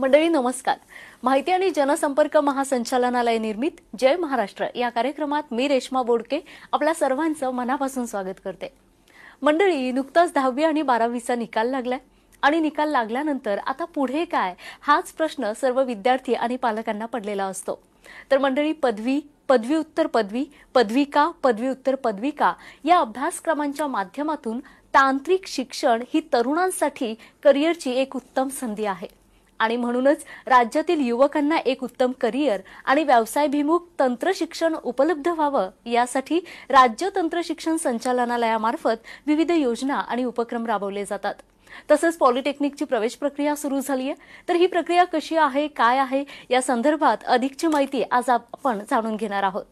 मंडळी नमस्कार. माहिती आणि जनसंपर्क महासंचालनालय निर्मित जय महाराष्ट्र या कार्यक्रमात मी रेश्मा बोडके आपल्या सर्वांचं मनापासून स्वागत करते. मंडळी, नुकताच 10वी आणि 12वीचा निकाल लागलाय आणि निकाल लागल्यानंतर आता पुढे काय हाच प्रश्न सर्व विद्यार्थी आणि पालकांना पडलेला असतो. तर मंडळी, पदवी, पदव्युत्तर पदवी, पदविका, पदव्युत्तर पदविका या अभ्यासक्रमांच्या माध्यमातून तांत्रिक शिक्षण ही तरुणांसाठी करिअरची एक उत्तम संधी आहे आणि म्हणूनच राज्यातील युवकांना एक उत्तम करिअर आणि व्यवसायाभिमुख तंत्र शिक्षण उपलब्ध व्हावं यासाठी राज्य तंत्र शिक्षण संचालनालयामार्फत विविध योजना आणि उपक्रम राबवले जातात. तसंच पॉलिटेक्निकची प्रवेश प्रक्रिया सुरू झाली आहे. तर ही प्रक्रिया कशी आहे, काय आहे या संदर्भात अधिकची माहिती आज आपण जाणून घेणार आहोत.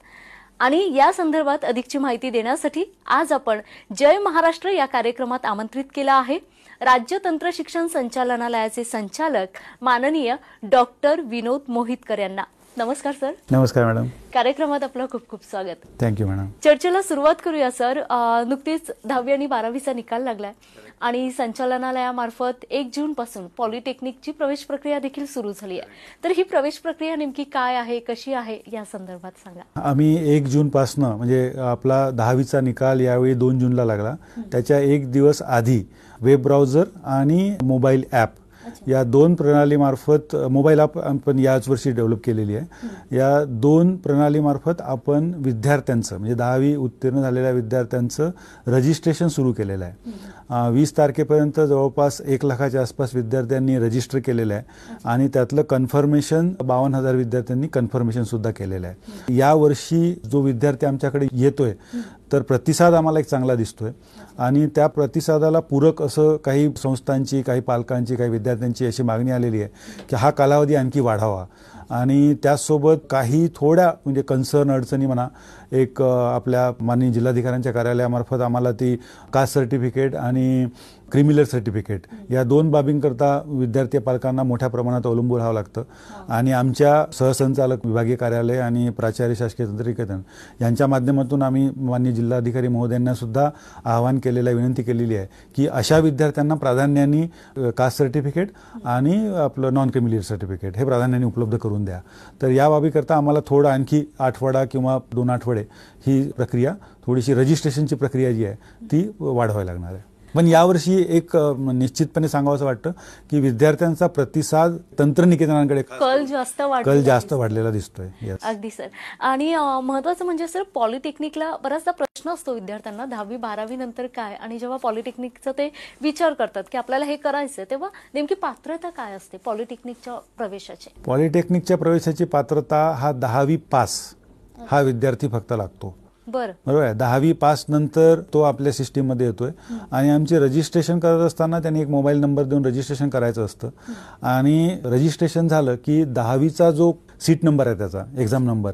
आणि या संदर्भात अधिकची माहिती देण्यासाठी आज आपण जय महाराष्ट्र या कार्यक्रमात आमंत्रित केला आहे राज्य तंत्र शिक्षण संचालनालयाचे संचालक माननीय डॉक्टर विनोद मोहितकर यांना. नमस्कार सर. नमस्कार मॅडम. कार्यक्रमात आपलं खूप खूप स्वागत. Thank you madam. चर्चेला सुरुवात करूया सर. नुकतीच 10वी आणि 12वीचा निकाल लागलाय आणि संचालनालयामार्फत 1 जून पासून पॉलिटेक्निकची प्रवेश प्रक्रिया देखील सुरू झाली आहे. तर ही प्रवेश प्रक्रिया नेमकी काय आहे, कशी आहे या संदर्भात सांगा. आम्ही 1 जून पासून म्हणजे आपला 10वीचा निकाल यावेळी 2 जूनला लागला. त्याच्या 1 दिवस आधी वेब ब्राउझर आणि मोबाईल ॲप या 2 प्रणालीमार्फत, मोबाईल ॲप आपण याच वर्षी डेव्हलप केलेली आहे. या 2 प्रणालीमार्फत आपण विद्यार्थ्यांचं म्हणजे 10वी उत्तीर्ण झालेल्या विद्यार्थ्यांचं रजिस्ट्रेशन सुरू केलेलं आहे. 20 तारखेपर्यंत जवळपास 1 लाखाच्या आसपास विद्यार्थ्यांनी रजिस्टर केलेलं आहे आणि त्यातलं कन्फर्मेशन 52,000 विद्यार्थ्यांनी कन्फर्मेशन सुद्धा केलेलं आहे. यावर्षी जो विद्यार्थी आमच्याकडे येतोय तर प्रतिसाद आम्हाला एक चांगला दिसतोय आणि त्या प्रतिसादाला पूरक असं काही संस्थांची, काही पालकांची, काही विद्यार्थ्यांची अशी मागणी आलेली आहे की हा कालावधी आणखी वाढावा आणि त्याचसोबत काही थोड्या म्हणजे कन्सर्न अडचणी म्हणा, एक आपल्या माननीय जिल्हाधिकाऱ्यांच्या कार्यालयामार्फत आम्हाला ती कास्ट सर्टिफिकेट आणि क्रिमिनल सर्टिफिकेट या 2 बाबींकरता विद्यार्थी पालकांना मोठ्या प्रमाणात अवलंबून राहावं लागतं आणि आमच्या सहसंचालक विभागीय कार्यालय आणि प्राचार्य शासकीय तंत्रनिकेतन यांच्या माध्यमातून आम्ही माननीय जिल्हाधिकारी महोदयांना सुद्धा आवाहन केलेलं, विनंती केलेली आहे की अशा विद्यार्थ्यांना प्राधान्याने कास्ट सर्टिफिकेट आणि आपलं नॉन क्रिमिनल सर्टिफिकेट हे प्राधान्याने उपलब्ध करून द्या. तर या बाबीकरता आम्हाला थोडं आणखी आठवडा किंवा 2 आठवडे ही प्रक्रिया, थोडीशी रजिस्ट्रेशनची प्रक्रिया जी आहे ती वाढवायला लागणार आहे. पण यावर्षी एक निश्चितपणे सांगावंसं वाटतं की विद्यार्थ्यांचा प्रतिसाद तंत्रनिकेतनांकडे कल जास्त वाढलेला दिसतोय. अगदी सर. आणि महत्वाचं म्हणजे सर, पॉलिटेक्निकला बराचसा प्रश्न असतो विद्यार्थ्यांना 10वी 12वी नंतर काय, आणि जेव्हा पॉलिटेक्निकचा ते विचार करतात की आपल्याला हे करायचं तेव्हा नेमकी पात्रता काय असते पॉलिटेक्निकच्या प्रवेशाची? पॉलिटेक्निकच्या प्रवेशाची पात्रता हा 10वी पास हा विद्यार्थी फक्त लागतो. बरोबर आहे. 10वी पास नंतर तो आपल्या सिस्टीममध्ये येतोय आणि आमचे रजिस्ट्रेशन करत असताना त्यांनी एक मोबाईल नंबर देऊन रजिस्ट्रेशन करायचं असतं आणि रजिस्ट्रेशन झालं की 10वीचा जो सीट नंबर आहे, त्याचा एक्झाम नंबर,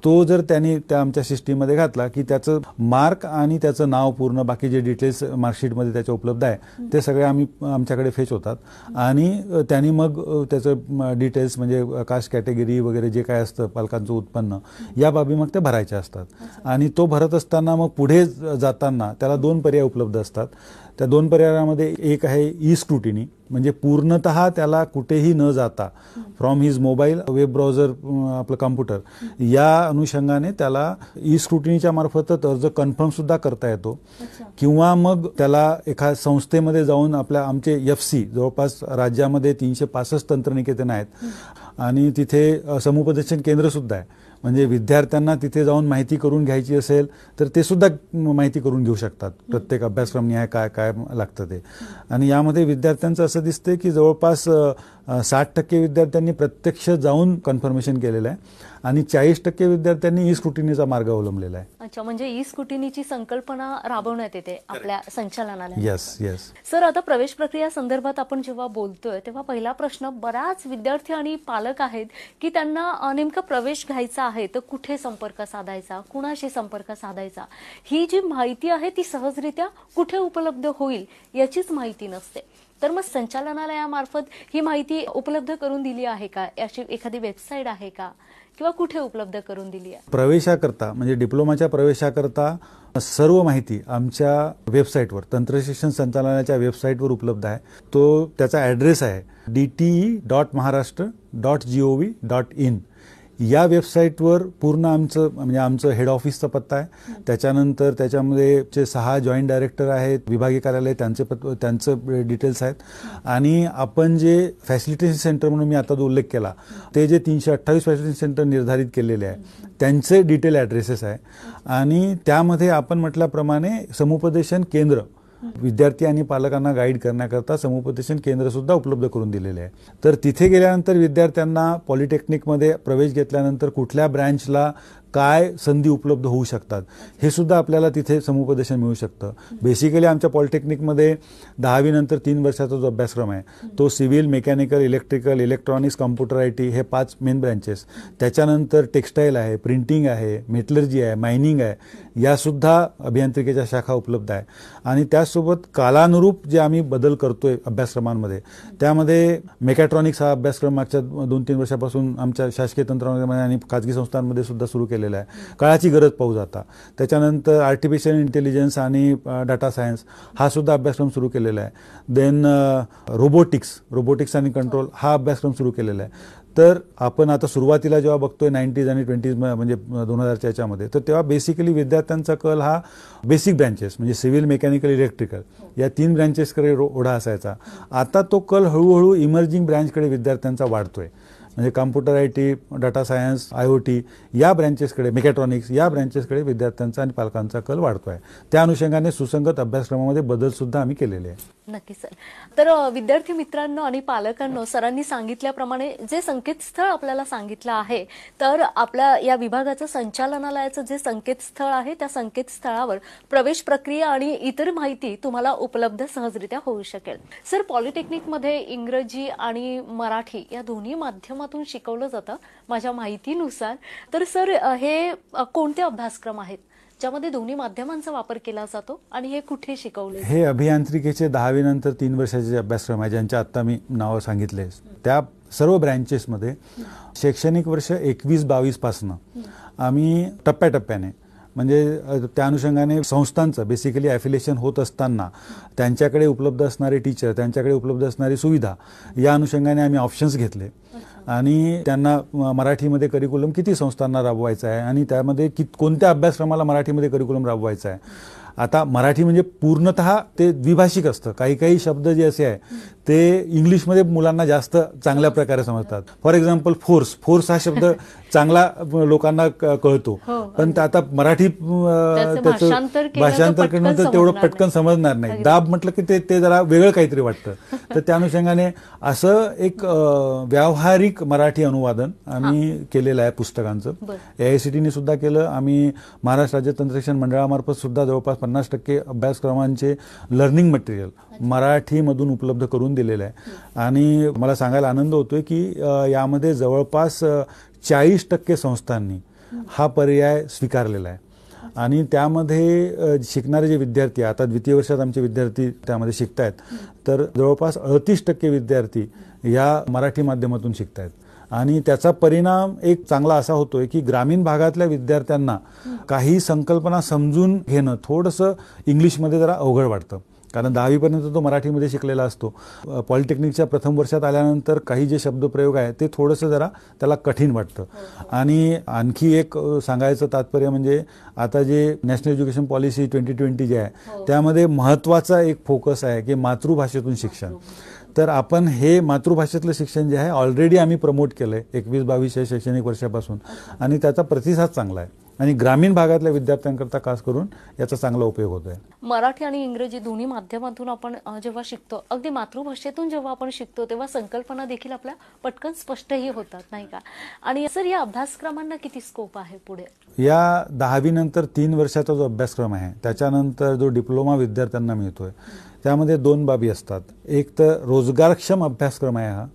तो जर त्यांनी त्या आमच्या सिस्टीममध्ये घातला की त्याचं मार्क आणि त्याचं नाव पूर्ण बाकी जे डिटेल्स मार्कशीटमध्ये त्याच्या उपलब्ध आहे ते सगळे आमच्याकडे फेच होतात आणि त्यांनी मग त्याचं डिटेल्स म्हणजे कास्ट कॅटेगरी वगैरे जे काय असतं, पालकांचं उत्पन्न, या बाबी मग ते भरायच्या असतात आणि तो भरत असताना मग पुढे जाताना त्याला 2 पर्याय उपलब्ध असतात. त्या 2 पर्यायामध्ये एक आहे ई स्क्रुटिनी, म्हणजे पूर्णतः त्याला कुठेही न जाता from his mobile, web browser, आपलं कॉम्प्युटर या अनुषंगाने त्याला ई स्क्रुटिनीच्या मार्फतच अर्ज कन्फर्म सुद्धा करता येतो. किंवा मग त्याला एखाद्या संस्थेमध्ये जाऊन आमचे FC जवळपास राज्यामध्ये 365 तंत्रनिकेतन आहेत आणि तिथे समुपदेशन केंद्र सुद्धा आहे. म्हणजे विद्यार्थ्यांना तिथे जाऊन माहिती करून घ्यायची असेल तर ते सुद्धा माहिती करून घेऊ शकतात, प्रत्येक अभ्यासक्रम निहाय काय काय लागतं ते. आणि यामध्ये विद्यार्थ्यांचं असं दिसतंय की जवळपास 60% विद्यार्थ्यांनी प्रत्यक्ष जाऊन कन्फर्मेशन केलेलं आहे आणि 40% विद्यार्थ्यांनी ई स्क्रुटिनीचा मार्ग अवलंबलेला आहे. अच्छा, म्हणजे ई स्क्रुटिनीची संकल्पना राबवण्यात येते आपल्या संचालनालयात. येस. सर, आता प्रवेश प्रक्रिया संदर्भात आपण जेव्हा बोलतोय तेव्हा पहिला प्रश्न, बराच विद्यार्थी आणि पालक आहेत की त्यांना नेमका प्रवेश घ्यायचा आहे तर कुठे संपर्क साधायचा, कुणाशी संपर्क साधायचा, ही जी माहिती आहे ती सहजरित्या कुठे उपलब्ध होईल याचीच माहिती नसते. तर मग संचालनालयामार्फत ही माहिती उपलब्ध करून दिली आहे का? अशी एखादी वेबसाईट आहे का किंवा कुठे उपलब्ध करून दिली आहे? प्रवेशाकरता म्हणजे डिप्लोमाच्या प्रवेशाकरता सर्व माहिती आमच्या वेबसाईटवर, तंत्रशिक्षण संचालनालयाच्या वेबसाईटवर उपलब्ध आहे. त्याचा ॲड्रेस आहे dte.maharashtra.gov.in. या वेबसाईटवर पूर्ण आमचं हेड ऑफिसचा पत्ता आहे. त्याच्यानंतर त्याच्यामध्ये जे 6 जॉईंट डायरेक्टर आहेत, विभागीय कार्यालय, त्यांचं डिटेल्स आहेत. आणि आपण जे फॅसिलिटेशन सेंटर म्हणून मी आता जो उल्लेख केला, ते जे 328 फॅसिलिटेशन सेंटर निर्धारित केलेले आहे त्यांचे डिटेल ॲड्रेसेस आहे. आणि त्यामध्ये आपण म्हटल्याप्रमाणे समुपदेशन केंद्र, विद्यार्थी आणि पालकांना गाईड करण्याकरता समुपदेशन केंद्र सुद्धा उपलब्ध करून दिलेले आहे. तर तिथे गेल्यानंतर विद्यार्थ्यांना पॉलिटेक्निकमध्ये प्रवेश घेतल्यानंतर कुठल्या ब्रँचला काय संधी उपलब्ध होऊ शकतात हे सुद्धा आपल्याला तिथे समुपदेशन मिळू शकतं. बेसिकली आमच्या पॉलिटेक्निकमध्ये 10वी नंतर 3 वर्षाचा जो अभ्यासक्रम आहे तो civil, mechanical, electrical, electronics, computer, IT हे 5 मेन ब्रँचेस. त्याच्यानंतर टेक्स्टाईल आहे, प्रिंटिंग आहे, मेटलर्जी आहे, मायनिंग आहे, यासुद्धा अभियांत्रिकेच्या शाखा उपलब्ध आहे. आणि त्याचसोबत कालानुरूप जे आम्ही बदल करतोय अभ्यासक्रमांमध्ये, त्यामध्ये मेकॅट्रॉनिक्स हा अभ्यासक्रम मागच्या 2-3 वर्षापासून आमच्या शासकीय तंत्रज्ञानामध्ये आणि खाजगी संस्थांमध्ये सुद्धा सुरू केलेला आहे. काळाची गरज पाहू जाता. त्याच्यानंतर आर्टिफिशियल इंटेलिजन्स आणि डाटा सायन्स हा सुद्धा अभ्यासक्रम सुरू केलेला आहे. देन रोबोटिक्स आणि कंट्रोल हा अभ्यासक्रम सुरू केलेला आहे. तर आपण आता सुरुवातीला जेव्हा बघतोय 90s आणि 20s म्हणजे 2000च्या याच्यामध्ये, तर तेव्हा बेसिकली विद्यार्थ्यांचा कल हा बेसिक ब्रँचेस म्हणजे सिव्हिल, मेकॅनिकल, इलेक्ट्रिकल या 3 ब्रँचेसकडे ओढा असायचा. आता तो कल हळूहळू इमर्जिंग ब्रँचकडे विद्यार्थ्यांचा वाढतोय. म्हणजे computer, IT, data science, IoT या ब्रँचेसकडे, मेकॅट्रॉनिक्स या ब्रँचेसकडे विद्यार्थ्यांचा आणि पालकांचा कल वाढतो आहे. त्या अनुषंगाने सुसंगत अभ्यासक्रमामध्ये बदल सुद्धा आम्ही केलेले आहे. नक्की सर. तर विद्यार्थी मित्रांनो आणि पालकांनो, सरांनी सांगितल्याप्रमाणे जे संकेतस्थळ आपल्याला सांगितलं आहे, तर आपल्या या विभागाचं संचालनालयाचं जे संकेतस्थळ आहे त्या संकेतस्थळावर प्रवेश प्रक्रिया आणि इतर माहिती तुम्हाला उपलब्ध सहजरित्या होऊ शकेल. सर, पॉलिटेक्निकमध्ये इंग्रजी आणि मराठी या दोन्ही माध्यमातून शिकवलं जातं माझ्या माहितीनुसार. तर सर, हे कोणते अभ्यासक्रम आहेत ज्यामध्ये दोन्ही माध्यमांचा वापर केला जातो आणि हे कुठे शिकवले? हे अभियांत्रिकेचे 10वी नंतर 3 वर्षाचे अभ्यासक्रम आहे, ज्यांच्या आत्ता मी नावं सांगितले. त्या सर्व ब्रँचेसमध्ये शैक्षणिक वर्ष 21-22 पासून आम्ही टप्प्याटप्प्याने, म्हणजे त्या अनुषंगाने संस्थांचं बेसिकली ॲफिलिएशन होत असताना त्यांच्याकडे उपलब्ध असणारे टीचर, त्यांच्याकडे उपलब्ध असणारी सुविधा या अनुषंगाने आम्ही ऑप्शन्स घेतले. आणि त्यांना मराठीमध्ये करिक्युलम किती संस्थांना राबवायचा आहे आणि त्यामध्ये कोणत्या अभ्यासक्रमाला मराठीमध्ये करिक्युलम राबवायचा आहे. आता मराठी म्हणजे पूर्णतः ते द्विभाषिक असतं. काही शब्द जे असे आहे ते इंग्लिशमध्ये मुलांना जास्त चांगल्या प्रकारे समजतात. फॉर एक्झाम्पल फोर्स हा शब्द चांगला लोकांना कळतो, पण आता मराठी त्याचं भाषांतर केल्यानंतर तेवढं पटकन समजणार नाही. दाब म्हटलं की ते जरा वेगळं काहीतरी वाटतं. तर त्या अनुषंगाने असं एक व्यावहारिक मराठी अनुवादन आम्ही केलेलं आहे पुस्तकांचं. AICTE सुद्धा केलं. आम्ही महाराष्ट्र राज्य तंत्रशिक्षण मंडळामार्फत सुद्धा जवळपास 50% अभ्यासक्रमांचे लर्निंग मटेरियल मराठीमधून उपलब्ध करून दिलेलं आहे. आणि मला सांगायला आनंद होतोय की यामध्ये जवळपास 40% संस्थांनी हा पर्याय स्वीकारलेला आहे. आणि त्यामध्ये शिकणारे जे विद्यार्थी, आता द्वितीय वर्षात आमचे विद्यार्थी त्यामध्ये शिकत आहेत, तर जवळपास 38% विद्यार्थी या मराठी माध्यमातून शिकत आहेत. आणि त्याचा परिणाम एक चांगला असा होतोय की ग्रामीण भागातल्या विद्यार्थ्यांना काही संकल्पना समजून घेणं थोडंसं इंग्लिशमध्ये जरा अवघड वाटतं, कारण 10वी पर्यंत तो मराठीमध्ये शिकलेला असतो. पॉलिटेक्निकच्या प्रथम वर्षात आल्यानंतर काही जे शब्दप्रयोग आहे ते थोडंसं जरा त्याला कठीण वाटतं. आणि आणखी एक सांगायचं तात्पर्य म्हणजे आता जे नॅशनल एज्युकेशन पॉलिसी 2020 जे आहे त्यामध्ये महत्त्वाचा एक फोकस आहे की मातृभाषेतून शिक्षण. तर आपण हे मातृभाषेतलं शिक्षण जे आहे ऑलरेडी आम्ही प्रमोट केलंय 21-22 शैक्षणिक वर्षापासून, आणि त्याचा प्रतिसाद चांगला आहे. आणि ग्रामीण भागातल्या विद्यार्थ्यांकरता खास करून याचा चांगला उपयोग होतोय. मराठी आणि इंग्रजी दोन्ही माध्यमातून आपण जेव्हा शिकतो, अगदी मातृभाषेतून जेव्हा आपण शिकतो, तेव्हा संकल्पना देखील आपल्या पटकन स्पष्टही होतात, नाही का? आणि सर, या अभ्यासक्रमांना किती स्कोप आहे पुढे? या 10वी नंतर 3 वर्षाचा जो अभ्यासक्रम आहे त्याच्यानंतर जो डिप्लोमा विद्यार्थ्यांना मिळतोय त्यामध्ये 2 बाबी असतात. एक तर रोजगारक्षम अभ्यासक्रम आहे हा.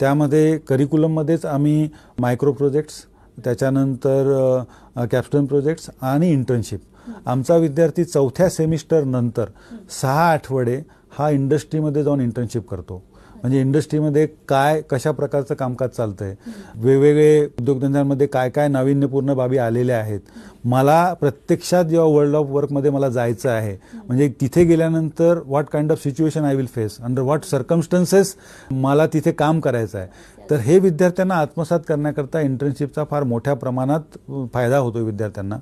त्यामध्ये करिक्युलममध्येच आम्ही मायक्रो प्रोजेक्ट्स, त्याच्यानंतर कॅप्स्टोन प्रोजेक्ट्स आणि इंटर्नशिप. आमचा विद्यार्थी 4थ्या सेमिस्टर नंतर 6 आठवडे हा इंडस्ट्रीमध्ये जाऊन इंटर्नशिप करतो. म्हणजे इंडस्ट्रीमध्ये काय कशा प्रकारचं कामकाज चालतंय, वेगवेगळे उद्योगधंद्यांमध्ये काय काय नाविन्यपूर्ण बाबी आलेल्या आहेत. मला प्रत्यक्षात जेव्हा वर्ल्ड ऑफ वर्कमध्ये मला जायचं आहे, म्हणजे तिथे गेल्यानंतर what kind of situation I will face, under what circumstances मला तिथे काम करायचं आहे. तर हे विद्यार्थ्यांना आत्मसात करण्याकरता इंटर्नशिपचा फार मोठ्या प्रमाणात फायदा होतो विद्यार्थ्यांना.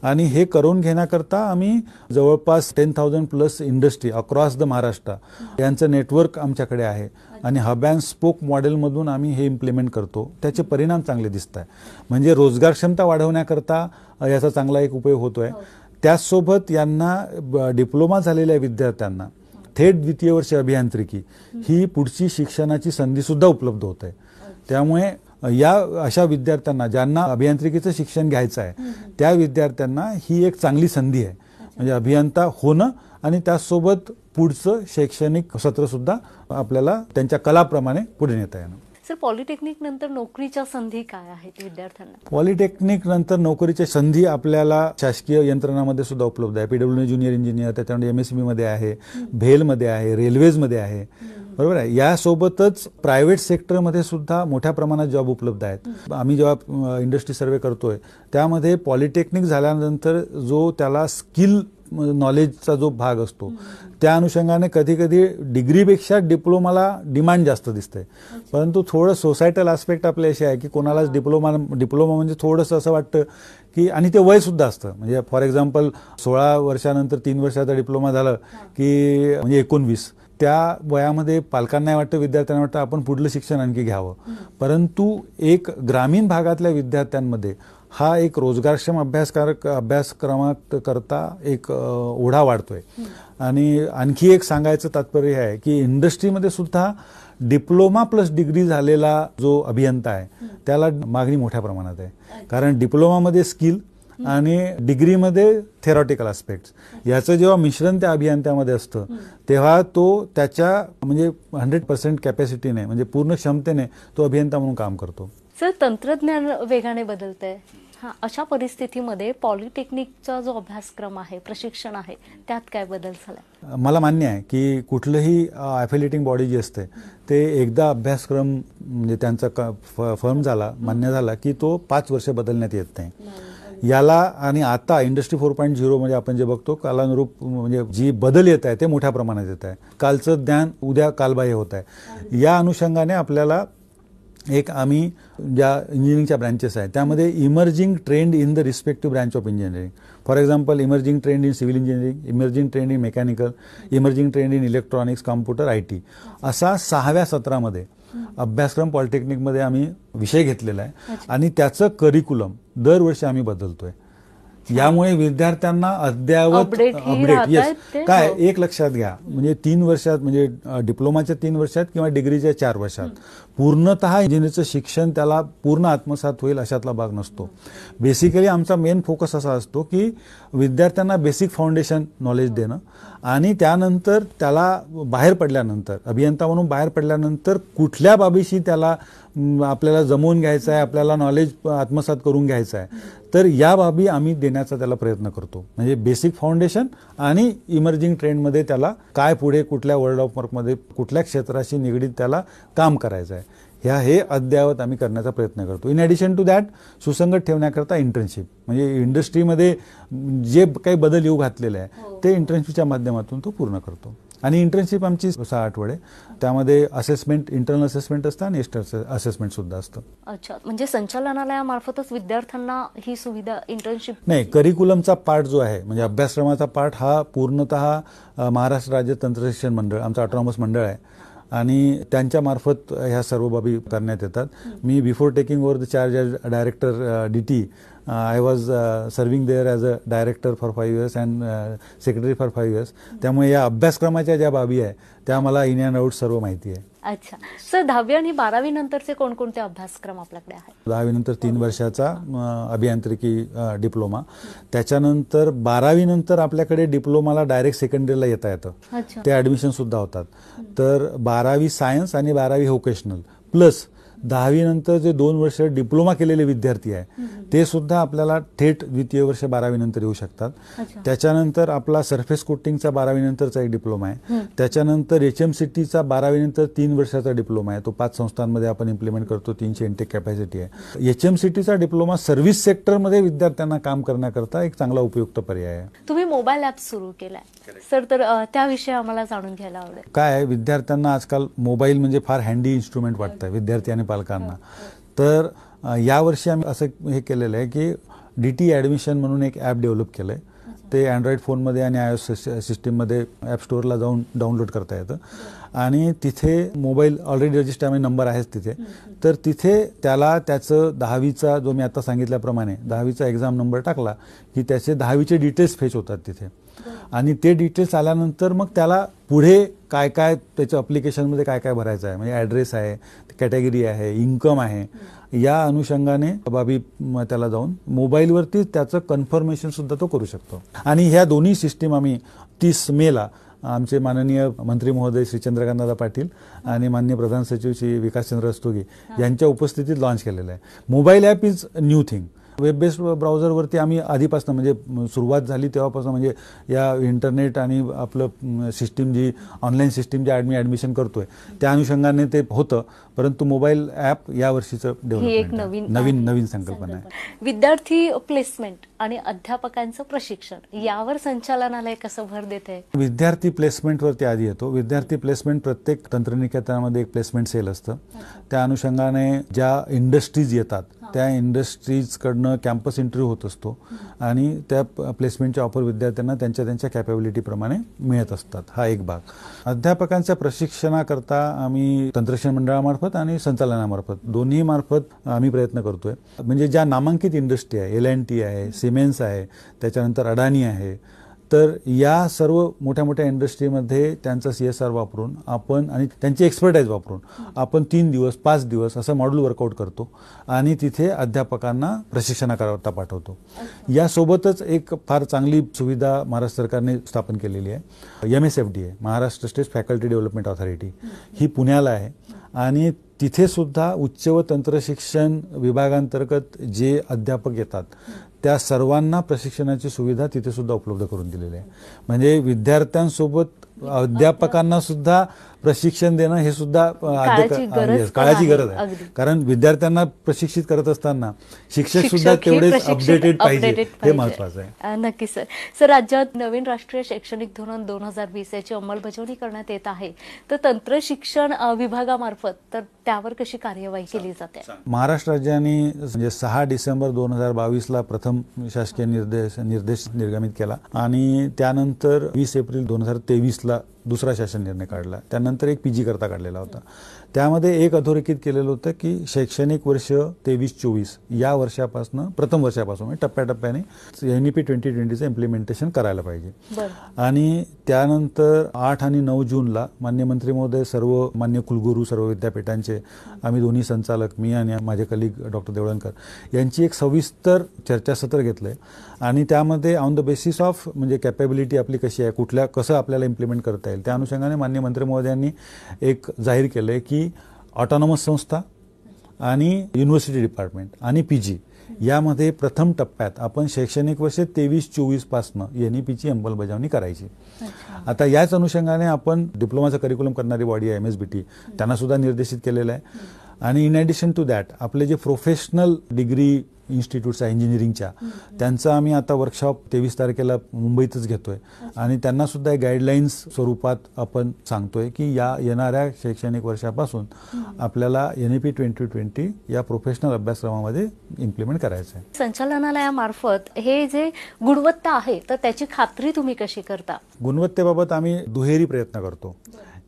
आणि हे करून घेण्याकरता आम्ही जवळपास 10,000 plus industry across the Maharashtra यांचं नेटवर्क आमच्याकडे आहे. आणि हब अँड स्पोक मॉडेलमधून आम्ही हे इम्प्लिमेंट करतो. त्याचे परिणाम चांगले दिसत आहे. म्हणजे रोजगार क्षमता वाढवण्याकरता याचा चांगला एक उपयोग होतोय. त्याचसोबत यांना डिप्लोमा झालेल्या विद्यार्थ्यांना थेट द्वितीय वर्ष अभियांत्रिकी ही पुढची शिक्षणाची संधी सुद्धा उपलब्ध होत आहे. त्यामुळे या अशा विद्यार्थ्यांना ज्यांना अभियांत्रिकीचं शिक्षण घ्यायचं आहे त्या विद्यार्थ्यांना ही एक चांगली संधी आहे. म्हणजे अभियंता होणं आणि त्याचसोबत पुढचं शैक्षणिक सत्र सुद्धा आपल्याला त्यांच्या कलाप्रमाणे पुढे नेता येणं. सर, पॉलिटेक्निक नंतर नोकरीच्या संधी काय आहेत विद्यार्थ्यांना? पॉलिटेक्निक नंतर नोकरीच्या संधी आपल्याला शासकीय यंत्रणामध्ये सुद्धा उपलब्ध आहे. PWD ज्युनियर इंजिनियर, त्याच्यामध्ये MSME मध्ये आहे, भेलमध्ये आहे, रेल्वेजमध्ये आहे, बरोबर आहे. यासोबतच प्रायव्हेट सेक्टरमध्ये सुद्धा मोठ्या प्रमाणात जॉब उपलब्ध आहेत. आम्ही जेव्हा इंडस्ट्री सर्वे करतोय त्यामध्ये पॉलिटेक्निक झाल्यानंतर जो त्याला स्किल नॉलेजचा जो भाग असतो त्या अनुषंगाने कधी कधी डिग्रीपेक्षा डिप्लोमाला डिमांड जास्त दिसते. परंतु थोडं सोसायटल आस्पेक्ट आपल्या असे आहे की कोणालाच डिप्लोमा म्हणजे थोडंसं असं वाटतं की, आणि ते वय सुद्धा असतं. म्हणजे फॉर एक्झाम्पल 16 वर्षानंतर 3 वर्षाचा डिप्लोमा झालं की म्हणजे 19, त्या वयामध्ये पालकांना वाटतं, विद्यार्थ्यांना वाटतं आपण पुढलं शिक्षण आणखी घ्यावं. परंतु एक ग्रामीण भागातल्या विद्यार्थ्यांमध्ये हा एक रोजगारक्षम अभ्यासक्रमाकरता एक ओढा वाढतोय. आणि आणखी एक सांगायचं तात्पर्य आहे की इंडस्ट्रीमध्ये सुद्धा डिप्लोमा प्लस डिग्री झालेला जो अभियंता आहे त्याला मागणी मोठ्या प्रमाणात आहे. कारण डिप्लोमामध्ये स्किल आणि डिग्रीमध्ये थेरॉटिकल आस्पेक्ट्स याचं जेव्हा मिश्रण त्या अभियंत्यामध्ये असतं तेव्हा तो त्याच्या म्हणजे 100% कॅपॅसिटीने म्हणजे पूर्ण क्षमतेने तो अभियंता म्हणून काम करतो. सर, तंत्रज्ञान वेगाने बदलतंय. अशा परिस्थितीमध्ये पॉलिटेक्निकचा जो अभ्यासक्रम आहे, प्रशिक्षण आहे, त्यात काय बदल झाला? मला मान्य आहे की कुठलंही ॲफिलिएटिंग बॉडी जी असते ते एकदा अभ्यासक्रम म्हणजे त्यांचा फर्म झाला, मान्य झाला की तो 5 वर्ष बदलण्यात येत नाही. याला आणि आता इंडस्ट्री 4.0 म्हणजे आपण जे बघतो कालानुरूप म्हणजे जी बदल येत आहे ते मोठ्या प्रमाणात येत आहे. कालचं ज्ञान उद्या कालबाह्य होत आहे. या अनुषंगाने आपल्याला एक आम्ही ज्या इंजिनिअरिंगच्या ब्रँचेस आहेत त्यामध्ये emerging trend in the respective branch of engineering, for example emerging trend in civil engineering, emerging trend in mechanical, emerging trend in electronics, computer, IT असा 6व्या सत्रामध्ये अभ्यासक्रम पॉलिटेक्निकमध्ये आम्ही विषय घेतलेला आहे. आणि त्याचं करिक्युलम दरवर्षी आम्ही बदलतोय. यामुळे विद्यार्थ्यांना अद्ययावत अपडेट काय एक लक्षात घ्या, म्हणजे 3 वर्षात म्हणजे डिप्लोमाच्या 3 वर्षात किंवा डिग्रीच्या 4 वर्षात पूर्णतः इंजिनिअरचं शिक्षण त्याला पूर्ण आत्मसात होईल अशातला भाग नसतो. बेसिकली आमचा मेन फोकस असा असतो की विद्यार्थ्यांना बेसिक फाउंडेशन नॉलेज देणं आणि त्यानंतर त्याला बाहेर पडल्यानंतर अभियंता म्हणून बाहेर पडल्यानंतर कुठल्या बाबीशी त्याला आपल्याला जमवून घ्यायचं आहे, आपल्याला नॉलेज आत्मसात करून घ्यायचं आहे, तर या बाबी आम्ही देण्याचा त्याला प्रयत्न करतो. म्हणजे बेसिक फाउंडेशन आणि इमर्जिंग ट्रेंडमध्ये त्याला काय पुढे कुठल्या वर्ल्ड ऑफ वर्कमध्ये कुठल्या क्षेत्राशी निगडीत त्याला काम करायचं आहे हे अद्ययावत आम्ही करण्याचा प्रयत्न करतो. इन ॲडिशन टू दॅट सुसंगत ठेवण्याकरता इंटर्नशिप म्हणजे इंडस्ट्रीमध्ये जे काही बदल येऊ घातलेले आहे ते इंटर्नशिपच्या माध्यमातून तो पूर्ण करतो. आणि इंटर्नशिप आमची 6 आठवडे, त्यामध्ये असेसमेंट, इंटरनल असेसमेंट असतं आणि एक्सटर्नल असेसमेंट सुद्धा असतं. अच्छा, म्हणजे संचालनालयामार्फतच विद्यार्थ्यांना ही सुविधा इंटर्नशिप नाही, करिक्युलमचा पार्ट जो आहे म्हणजे अभ्यासक्रमाचा पार्ट हा पूर्णतः महाराष्ट्र राज्य तंत्रशिक्षण मंडळ आमचं ऑटोनॉमस मंडळ आहे आणि त्यांच्या मार्फत ह्या सर्व बाबी करण्यात येतात. मी before taking over the charge as director DT I was serving there as a director for 5 years and secretary for 5 years. त्यामुळे या अभ्यासक्रमाच्या ज्या बाबी आहे त्या मला इन अँड आउट सर्व माहिती आहे. अच्छा सर, 10वी आणि 12वी नंतरचे कोणकोणते अभ्यासक्रम आपल्याकडे आहेत? 10वी नंतर 3 वर्षाचा अभियांत्रिकी डिप्लोमा, त्याच्यानंतर 12वी नंतर आपल्याकडे डिप्लोमाला डायरेक्ट सेकंडरीला येता येतं, ते ऍडमिशन सुद्धा होतात. तर 12वी सायन्स आणि 12वी व्होकेशनल प्लस 10वी नंतर जे 2 वर्ष डिप्लोमा केलेले विद्यार्थी आहे ते सुद्धा आपल्याला थेट द्वितीय वर्ष 12वी नंतर येऊ शकतात. त्याच्यानंतर आपला सरफेस कोटिंगचा 12वी नंतरचा एक डिप्लोमा आहे. त्याच्यानंतर HMCTचा 12वी नंतर 3 वर्षाचा डिप्लोमा आहे. तो 5 संस्थांमध्ये आपण इम्प्लिमेंट करतो. 300 इंटेक कॅपॅसिटी आहे. HMCTचा डिप्लोमा सर्व्हिस सेक्टरमध्ये विद्यार्थ्यांना काम करण्याकरता एक चांगला उपयुक्त पर्याय आहे. तुम्ही मोबाईल ॲप सुरू केलाय सर, तर त्याविषयी आम्हाला जाणून घ्यायला आवडेल. काय विद्यार्थ्यांना आजकाल मोबाईल म्हणजे फार हँडी इन्स्ट्रुमेंट वाटतं विद्यार्थी आणि पालकांना. तर यावर्षी आम्ही असं हे केलेलं आहे की DT ॲडमिशन म्हणून एक ॲप डेव्हलप केलं आहे. ते अँड्रॉइड फोनमध्ये आणि iOS सिस्टीममध्ये ॲप स्टोअरला जाऊन डाउनलोड करता येतं आणि तिथे मोबाईल ऑलरेडी रजिस्टर म्हणजे नंबर आहेच तिथे. तर तिथे त्याला त्याचं 10वीचा जो मी आता सांगितल्याप्रमाणे 10वीचा एक्झाम नंबर टाकला की त्याचे 10वीचे डिटेल्स फेच होतात तिथे आणि ते डिटेल्स आल्यानंतर मग त्याला पुढे काय काय त्याच्या अप्लिकेशनमध्ये काय काय भरायचं आहे म्हणजे ॲड्रेस आहे, कॅटेगरी आहे, इन्कम आहे, या अनुषंगाने बाबी त्याला जाऊन मोबाईलवरती त्याचं कन्फर्मेशन सुद्धा तो करू शकतो. आणि ह्या दोन्ही सिस्टीम आम्ही 30 मेला आमचे माननीय मंत्री महोदय श्री चंद्रकांतदादा पाटील आणि माननीय प्रधान सचिव श्री विकासचंद्र रस्तोगी यांच्या उपस्थितीत लॉन्च केलेलं आहे. Mobile app is new thing. Web based ब्राउझरवरती आम्ही आधीपासून म्हणजे सुरुवात झाली तेव्हापासून म्हणजे या इंटरनेट आणि आपलं सिस्टीम जी ऑनलाईन सिस्टीम जी आम्ही ॲडमिशन करतोय त्या अनुषंगाने ते होतं. परंतु मोबाईल ॲप या वर्षीचं डेव्हलपमेंट नवीन संकल्पना आहे. विद्यार्थी प्लेसमेंट आणि अध्यापकांचं प्रशिक्षण यावर संचालनालय कसं भर देत आहे? विद्यार्थी प्लेसमेंटवरती आधी येतो. विद्यार्थी प्लेसमेंट प्रत्येक तंत्रनिकेतनामध्ये एक प्लेसमेंट सेल असतं. त्या अनुषंगाने ज्या इंडस्ट्रीज येतात त्या इंडस्ट्रीजकडनं कॅम्पस इंटरव्ह्यू होत असतो आणि त्या प्लेसमेंटच्या ऑफर विद्यार्थ्यांना त्यांच्या कॅपॅबिलिटीप्रमाणे मिळत असतात. हा एक भाग. अध्यापकांच्या प्रशिक्षणाकरता आम्ही तंत्रशिक्षण मंडळामार्फत आणि संचालनामार्फत दोन्ही मार्फत आम्ही प्रयत्न करतोय. म्हणजे ज्या नामांकित इंडस्ट्री आहे, L&T आहे, सिमेन्स आहे, त्याच्यानंतर अडाणी आहे, तर या सर्व मोठ्या मोठ्या इंडस्ट्रीमध्ये त्यांचा CSR वापरून आपण आणि त्यांची एक्सपर्टाईज वापरून आपण 3 दिवस 5 दिवस असं मॉड्यूल वर्कआउट करतो आणि तिथे अध्यापकांना प्रशिक्षणाकरता पाठवतो. यासोबतच एक फार चांगली सुविधा महाराष्ट्र सरकारने स्थापन केलेली आहे. MSFD आहे, Maharashtra state faculty development authority. ही पुण्याला आहे आणि तिथे सुद्धा उच्च व तंत्रशिक्षण विभागांतर्गत जे अध्यापक येतात त्या सर्वांना प्रशिक्षणाची सुविधा तिथे सुद्धा उपलब्ध करून दिलेली आहे. म्हणजे विद्यार्थ्यांसोबत अध्यापकांना सुद्धा प्रशिक्षण देणं हे सुद्धा काळाची गरज आहे. कारण विद्यार्थ्यांना प्रशिक्षित करत असताना शिक्षक सुद्धा तेवढेच अपडेटेड पाहिजे, हे महत्वाचं आहे. नक्की सर. सर, राज्यात नवीन राष्ट्रीय शैक्षणिक धोरण 2020 याची अंमलबजावणी करण्यात येत आहे, तर तंत्रशिक्षण विभागामार्फत तर त्यावर कशी कार्यवाही केली जाते? महाराष्ट्र राज्याने म्हणजे 6 डिसेंबर 2022ला प्रथम शासकीय निर्देश निर्गमित केला आणि त्यानंतर 20 एप्रिल 2023ला दुसरा शासन निर्णय काढला. त्यानंतर एक PG करता काढलेला होता. त्यामध्ये एक अधोरेखित केलेलं होतं की शैक्षणिक वर्ष 23-24 या वर्षापासून प्रथम वर्षापासून टप्प्याटप्प्याने NEP 2020चं इम्प्लिमेंटेशन करायला पाहिजे. आणि त्यानंतर 8 आणि 9 जूनला माननीय मंत्री महोदय, सर्व मान्य कुलगुरू, सर्व विद्यापीठांचे आम्ही दोन्ही संचालक, मी आणि माझे कलिग डॉक्टर देवळणकर यांची एक सविस्तर चर्चासत्र घेतलंय आणि त्यामध्ये ऑन द बेसिस ऑफ म्हणजे कॅपॅबिलिटी आपली कशी आहे, कसं आपल्याला इम्प्लिमेंट करता येईल, त्या अनुषंगाने माननीय मंत्री महोदयांनी एक जाहीर केलंय की ऑटोनॉमस संस्था आणि युनिव्हर्सिटी डिपार्टमेंट आणि PG यामध्ये प्रथम टप्प्यात आपण शैक्षणिक वर्ष 23-24 पासून NEPची अंमलबजावणी करायची. आता याच अनुषंगाने आपण डिप्लोमाचा करिक्युलम करणारी बॉडी आहे MSBT, त्यांना सुद्धा निर्देशित केलेलं आहे. आणि इन ॲडिशन टू दॅट आपले जे प्रोफेशनल डिग्री इन्स्टिट्यूट्स आहे इंजिनिअरिंगच्या, त्यांचं आम्ही आता वर्कशॉप 23 तारखेला मुंबईतच घेतोय आणि त्यांना सुद्धा गाईडलाईन्स स्वरूपात आपण सांगतोय की या येणाऱ्या शैक्षणिक वर्षापासून आपल्याला NEP 2020 या प्रोफेशनल अभ्यासक्रमामध्ये इम्प्लिमेंट करायचं आहे. संचालनालयामार्फत हे जे गुणवत्ता आहे तर त्याची खात्री तुम्ही कशी करता? गुणवत्तेबाबत आम्ही दुहेरी प्रयत्न करतो.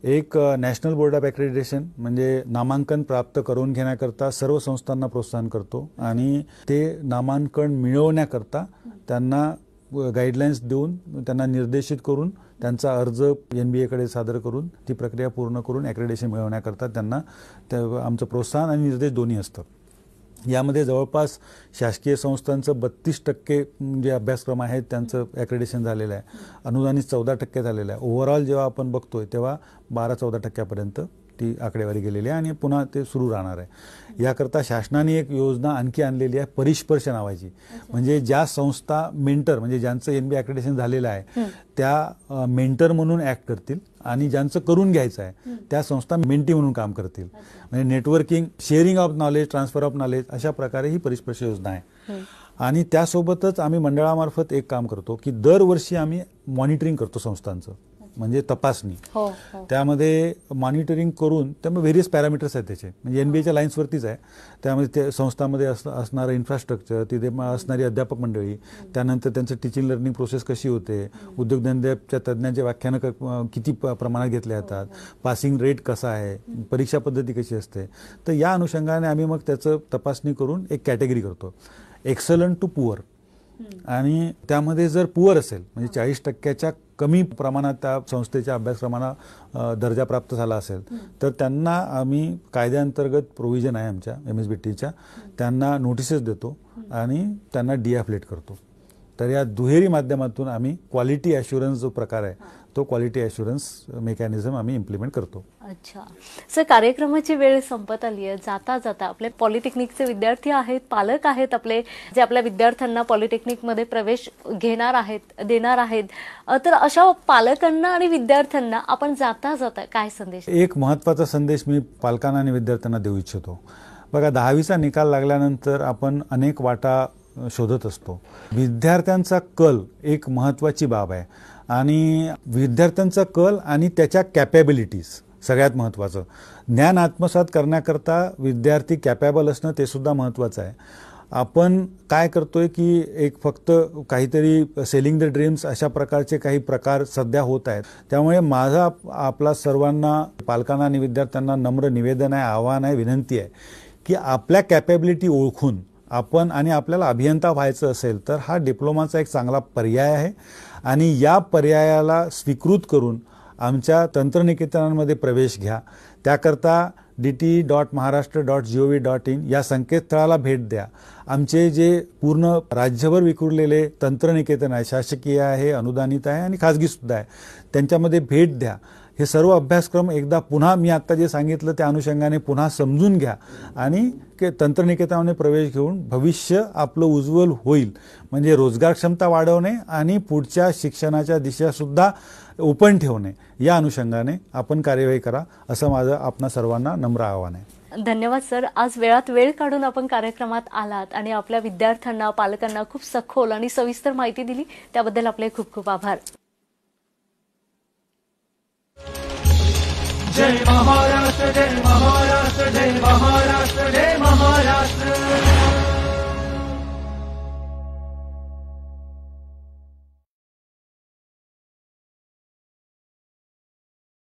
एक नॅशनल बोर्ड ऑफ ॲक्रेडिटेशन म्हणजे नामांकन प्राप्त करून घेण्याकरता सर्व संस्थांना प्रोत्साहन करतो आणि ते नामांकन मिळवण्याकरता त्यांना गाईडलाईन्स देऊन त्यांना निर्देशित करून त्यांचा अर्ज NBAकडे सादर करून ती प्रक्रिया पूर्ण करून ॲक्रेडिटेशन मिळवण्याकरता त्यांना आमचं प्रोत्साहन आणि निर्देश दोन्ही असतं. यामध्ये जवळपास शासकीय संस्थांचं 32% जे अभ्यासक्रम आहेत त्यांचं ॲक्रेडिटेशन झालेलं आहे. अनुदानित 14% झालेलं आहे. ओव्हरऑल जेव्हा आपण बघतोय तेव्हा 12-14% ती आकडेवारी गेलेली आहे आणि पुन्हा ते सुरू राहणार आहे. याकरता शासनाने एक योजना आणखी आणलेली आहे, परिस्पर्श नावाची. म्हणजे ज्या संस्था मेंटर, म्हणजे ज्यांचं NBA अक्रेडिटेशन झालेलं आहे त्या मेंटर म्हणून ऍक्ट करतील आणि ज्यांचं करून घ्यायचं आहे त्या संस्था मेंटी म्हणून काम करतील. म्हणजे networking, sharing of knowledge, transfer of knowledge अशा प्रकारे ही परिस्पर्श योजना आहे. आणि त्यासोबतच आम्ही मंडळामार्फत एक काम करतो की दरवर्षी आम्ही मॉनिटरिंग करतो संस्थांचं, म्हणजे तपासणी. त्यामध्ये मॉनिटरिंग करून त्यामुळे व्हेरियस पॅरामीटर्स आहेत त्याचे, म्हणजे NBAच्या लाईन्सवरतीच आहे. त्यामध्ये ते संस्थांमध्ये असणारं इन्फ्रास्ट्रक्चर, तिथे असणारी अध्यापक मंडळी, त्यानंतर त्यांचं टीचिंग लर्निंग प्रोसेस कशी होते, उद्योगधंद्याच्या तज्ज्ञांचे व्याख्यानं किती प्रमाणात घेतले जातात, पासिंग रेट कसा आहे, परीक्षा पद्धती कशी असते. तर या अनुषंगाने आम्ही मग त्याचं तपासणी करून एक कॅटेगरी करतो, एक्सलंट टू पुअर. आणि त्यामध्ये जर पुअर असेल, म्हणजे 40% कमी प्रमाणात त्या संस्थेच्या अभ्यासक्रमांना दर्जा प्राप्त झाला असेल तर त्यांना आम्ही कायद्याअंतर्गत प्रोव्हिजन आहे आमच्या MSBTच्या, त्यांना नोटिसेस देतो आणि त्यांना डिॲफिलेट करतो. तर या दुहेरी माध्यमातून आम्ही क्वालिटी ॲश्युरन्स जो प्रकार आहे तो क्वालिटी ॲश्युरन्स मेकॅनिझम आम्ही इम्प्लिमेंट करतो. अच्छा सर, कार्यक्रमाची वेळ संपत आली आहे. जाता जाता आपले पॉलिटेक्निकचे विद्यार्थी आहेत, पालक आहेत आपले, जे आपल्या विद्यार्थ्यांना पॉलिटेक्निकमध्ये प्रवेश देणार आहेत, तर अशा पालकांना आणि विद्यार्थ्यांना आपण जाता जाता काय संदेश? एक महत्त्वाचा संदेश मी पालकांना आणि विद्यार्थ्यांना देऊ इच्छितो. बघा, 10वीचा निकाल लागल्यानंतर आपण अनेक वाटा शोधत असतो. विद्यार्थ्यांचा कल एक महत्त्वाची बाब आहे आणि विद्यार्थ्यांचा कल आणि त्याच्या कॅपॅबिलिटीज सगळ्यात महत्त्वाचं. ज्ञान आत्मसात करण्याकरता विद्यार्थी कॅपेबल असणं ते सुद्धा महत्त्वाचं आहे. आपण काय करतोय की एक फक्त काहीतरी सेलिंग द ड्रीम्स अशा प्रकारचे काही प्रकार सध्या होत आहेत. त्यामुळे माझा आपला सर्वांना, पालकांना आणि विद्यार्थ्यांना नम्र निवेदन आहे, आवाहन आहे, विनंती आहे की आपल्या कॅपॅबिलिटी ओळखून आपण, आणि आपल्याला अभियंता व्हायचं असेल तर हा डिप्लोमाचा एक चांगला पर्याय आहे आणि या पर्यायाला स्वीकृत करून आमच्या तंत्रनिकेतनांमध्ये प्रवेश घ्या. त्याकरता dt.maharashtra.gov.in या संकेतस्थळाला भेट द्या. आमचे जे पूर्ण राज्यभर विखुरलेले तंत्रनिकेतन आहे, शासकीय आहे, अनुदानित आहे आणि खाजगीसुद्धा आहे, त्यांच्यामध्ये भेट द्या. हे सर्व अभ्यासक्रम एकदा पुन्हा मी आत्ता जे सांगितलं त्या अनुषंगाने पुन्हा समजून घ्या आणि तंत्रनिकेतनामध्ये प्रवेश घेऊन भविष्य आपलं उज्ज्वल होईल. म्हणजे रोजगार क्षमता वाढवणे आणि पुढच्या शिक्षणाच्या दिशासुद्धा ओपन ठेवणे, या अनुषंगाने आपण कार्यवाही करा, असं माझं आपणा सर्वांना नम्र आवाहन आहे. धन्यवाद सर. आज वेळात वेळ काढून आपण कार्यक्रमात आलात आणि आपल्या विद्यार्थ्यांना, पालकांना खूप सखोल आणि सविस्तर माहिती दिली, त्याबद्दल आपले खूप खूप आभार. जय महाराष्ट्र, जय